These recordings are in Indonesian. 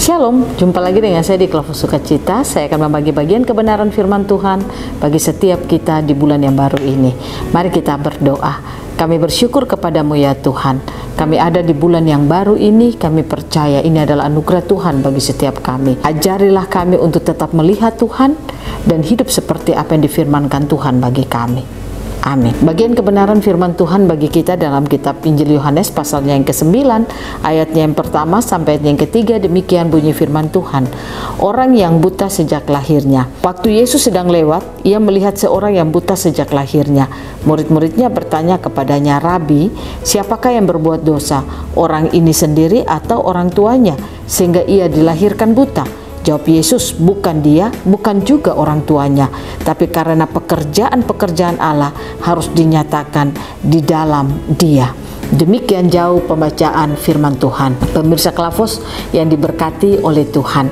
Shalom, jumpa lagi dengan saya di Kelompok Sukacita. Saya akan membagi bagian kebenaran firman Tuhan bagi setiap kita di bulan yang baru ini. Mari kita berdoa. Kami bersyukur kepadamu ya Tuhan. Kami ada di bulan yang baru ini, kami percaya ini adalah anugerah Tuhan bagi setiap kami. Ajarilah kami untuk tetap melihat Tuhan dan hidup seperti apa yang difirmankan Tuhan bagi kami. Amin. Bagian kebenaran firman Tuhan bagi kita dalam kitab Injil Yohanes pasalnya yang ke-9, ayatnya yang pertama sampai ayatnya yang ketiga, demikian bunyi firman Tuhan. Orang yang buta sejak lahirnya. Waktu Yesus sedang lewat, ia melihat seorang yang buta sejak lahirnya. Murid-muridnya bertanya kepadanya, Rabi, siapakah yang berbuat dosa? Orang ini sendiri atau orang tuanya? Sehingga ia dilahirkan buta. Jawab Yesus, bukan dia, bukan juga orang tuanya, tapi karena pekerjaan-pekerjaan Allah harus dinyatakan di dalam dia. Demikian jauh pembacaan firman Tuhan. Pemirsa Kelompok yang diberkati oleh Tuhan,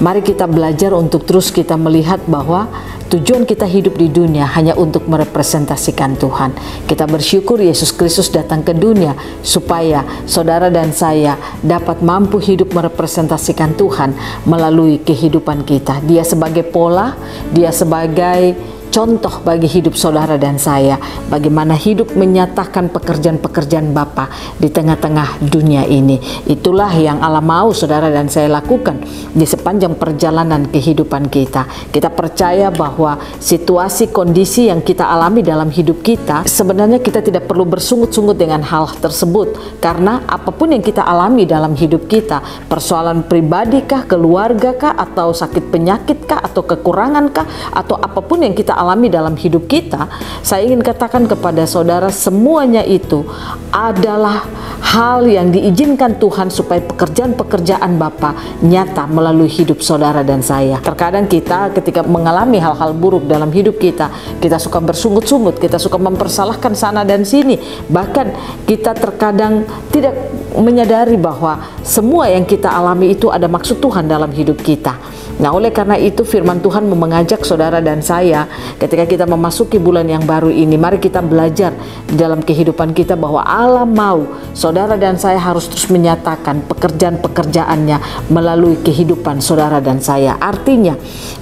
mari kita belajar untuk terus kita melihat bahwa tujuan kita hidup di dunia hanya untuk merepresentasikan Tuhan. Kita bersyukur Yesus Kristus datang ke dunia supaya saudara dan saya dapat mampu hidup merepresentasikan Tuhan melalui kehidupan kita. Dia sebagai pola, dia sebagai contoh bagi hidup saudara dan saya, bagaimana hidup menyatakan pekerjaan-pekerjaan Bapa di tengah-tengah dunia ini. Itulah yang Allah mau saudara dan saya lakukan di sepanjang perjalanan kehidupan kita. Kita percaya bahwa situasi kondisi yang kita alami dalam hidup kita, sebenarnya kita tidak perlu bersungut-sungut dengan hal tersebut, karena apapun yang kita alami dalam hidup kita, persoalan pribadi kah, keluarga kah, atau sakit penyakit kah, atau kekurangan kah, atau apapun yang kita alami dalam hidup kita, saya ingin katakan kepada saudara, semuanya itu adalah hal yang diizinkan Tuhan supaya pekerjaan-pekerjaan Bapa nyata melalui hidup saudara dan saya. Terkadang kita ketika mengalami hal-hal buruk dalam hidup kita, kita suka bersungut-sungut, kita suka mempersalahkan sana dan sini, bahkan kita terkadang tidak menyadari bahwa semua yang kita alami itu ada maksud Tuhan dalam hidup kita. Nah, oleh karena itu firman Tuhan mengajak saudara dan saya ketika kita memasuki bulan yang baru ini, mari kita belajar di dalam kehidupan kita bahwa Allah mau saudara dan saya harus terus menyatakan pekerjaan-pekerjaannya melalui kehidupan saudara dan saya. Artinya,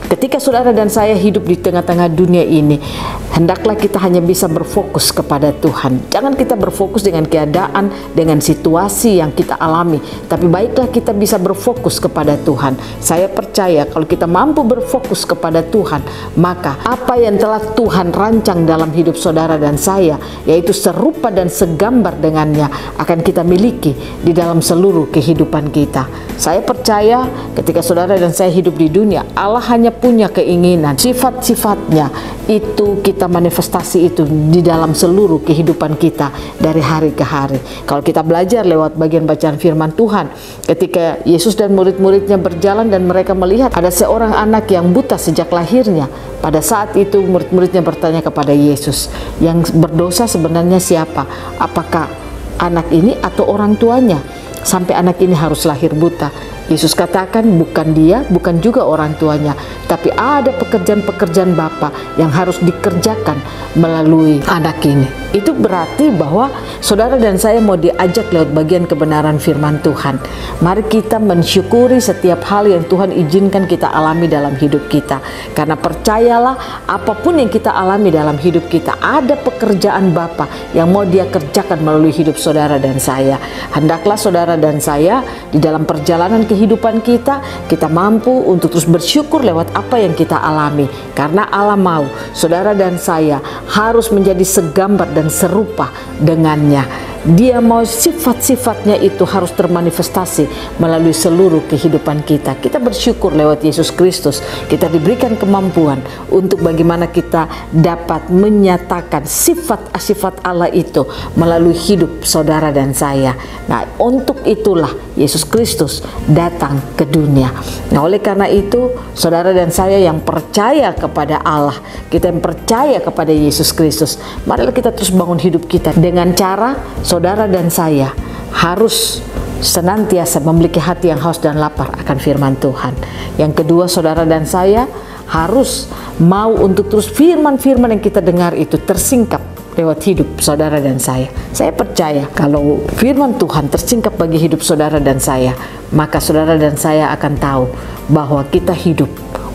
ketika saudara dan saya hidup di tengah-tengah dunia ini, hendaklah kita hanya bisa berfokus kepada Tuhan. Jangan kita berfokus dengan keadaan, dengan situasi yang kita alami, tapi baiklah kita bisa berfokus kepada Tuhan. Saya percaya kalau kita mampu berfokus kepada Tuhan, maka apa yang telah Tuhan rancang dalam hidup saudara dan saya, yaitu serupa dan segambar dengannya, akan kita miliki di dalam seluruh kehidupan kita. Saya percaya ketika saudara dan saya hidup di dunia, Allah hanya punya keinginan, sifat-sifatnya itu kita manifestasi itu di dalam seluruh kehidupan kita dari hari ke hari. Kalau kita belajar lewat bagian bacaan firman Tuhan, ketika Yesus dan murid-muridnya berjalan dan mereka melihat ada seorang anak yang buta sejak lahirnya. Pada saat itu murid-muridnya bertanya kepada Yesus, yang berdosa sebenarnya siapa? Apakah anak ini atau orang tuanya sampai anak ini harus lahir buta? Yesus katakan bukan dia, bukan juga orang tuanya, tapi ada pekerjaan-pekerjaan Bapa yang harus dikerjakan melalui anak ini. Itu berarti bahwa saudara dan saya mau diajak lewat bagian kebenaran firman Tuhan. Mari kita mensyukuri setiap hal yang Tuhan izinkan kita alami dalam hidup kita. Karena percayalah, apapun yang kita alami dalam hidup kita, ada pekerjaan Bapa yang mau Dia kerjakan melalui hidup saudara dan saya. Hendaklah saudara dan saya di dalam perjalanan kehidupan kita, kita mampu untuk terus bersyukur lewat apa yang kita alami. Karena Allah mau saudara dan saya harus menjadi segambar dan serupa dengannya. Dia mau sifat-sifatnya itu harus termanifestasi melalui seluruh kehidupan kita. Kita bersyukur lewat Yesus Kristus, kita diberikan kemampuan untuk bagaimana kita dapat menyatakan sifat-sifat Allah itu melalui hidup saudara dan saya. Nah, untuk itulah Yesus Kristus datang ke dunia. Nah, oleh karena itu, saudara dan saya yang percaya kepada Allah, kita yang percaya kepada Yesus Kristus, marilah kita terus bangun hidup kita dengan cara saudara dan saya harus senantiasa memiliki hati yang haus dan lapar akan firman Tuhan. Yang kedua, saudara dan saya harus mau untuk terus firman-firman yang kita dengar itu tersingkap lewat hidup saudara dan saya. Saya percaya kalau firman Tuhan tersingkap bagi hidup saudara dan saya, maka saudara dan saya akan tahu bahwa kita hidup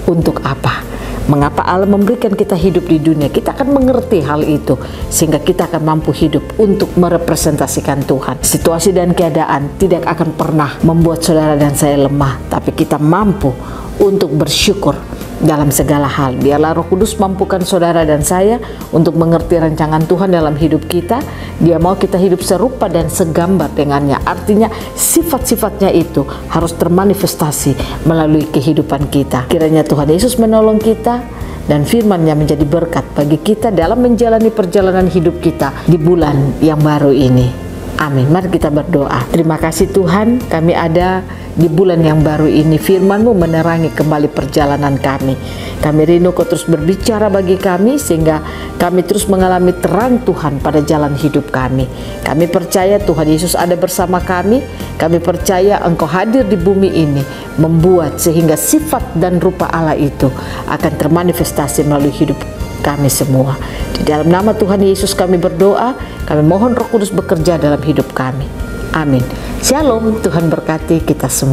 untuk apa. Mengapa Allah memberikan kita hidup di dunia? Kita akan mengerti hal itu sehingga kita akan mampu hidup untuk merepresentasikan Tuhan. Situasi dan keadaan tidak akan pernah membuat saudara dan saya lemah, tapi kita mampu untuk bersyukur dalam segala hal. Biarlah Roh Kudus mampukan saudara dan saya untuk mengerti rancangan Tuhan dalam hidup kita. Dia mau kita hidup serupa dan segambar dengannya. Artinya sifat-sifatnya itu harus termanifestasi melalui kehidupan kita. Kiranya Tuhan Yesus menolong kita dan firman-Nya menjadi berkat bagi kita dalam menjalani perjalanan hidup kita di bulan yang baru ini. Amin. Mari kita berdoa. Terima kasih Tuhan, kami ada di bulan yang baru ini. Firman-Mu menerangi kembali perjalanan kami. Kami rindu Kau terus berbicara bagi kami sehingga kami terus mengalami terang Tuhan pada jalan hidup kami. Kami percaya Tuhan Yesus ada bersama kami. Kami percaya Engkau hadir di bumi ini membuat sehingga sifat dan rupa Allah itu akan termanifestasi melalui hidup kami semua. Di dalam nama Tuhan Yesus kami berdoa, kami mohon Roh Kudus bekerja dalam hidup kami. Amin. Shalom, Tuhan berkati kita semua.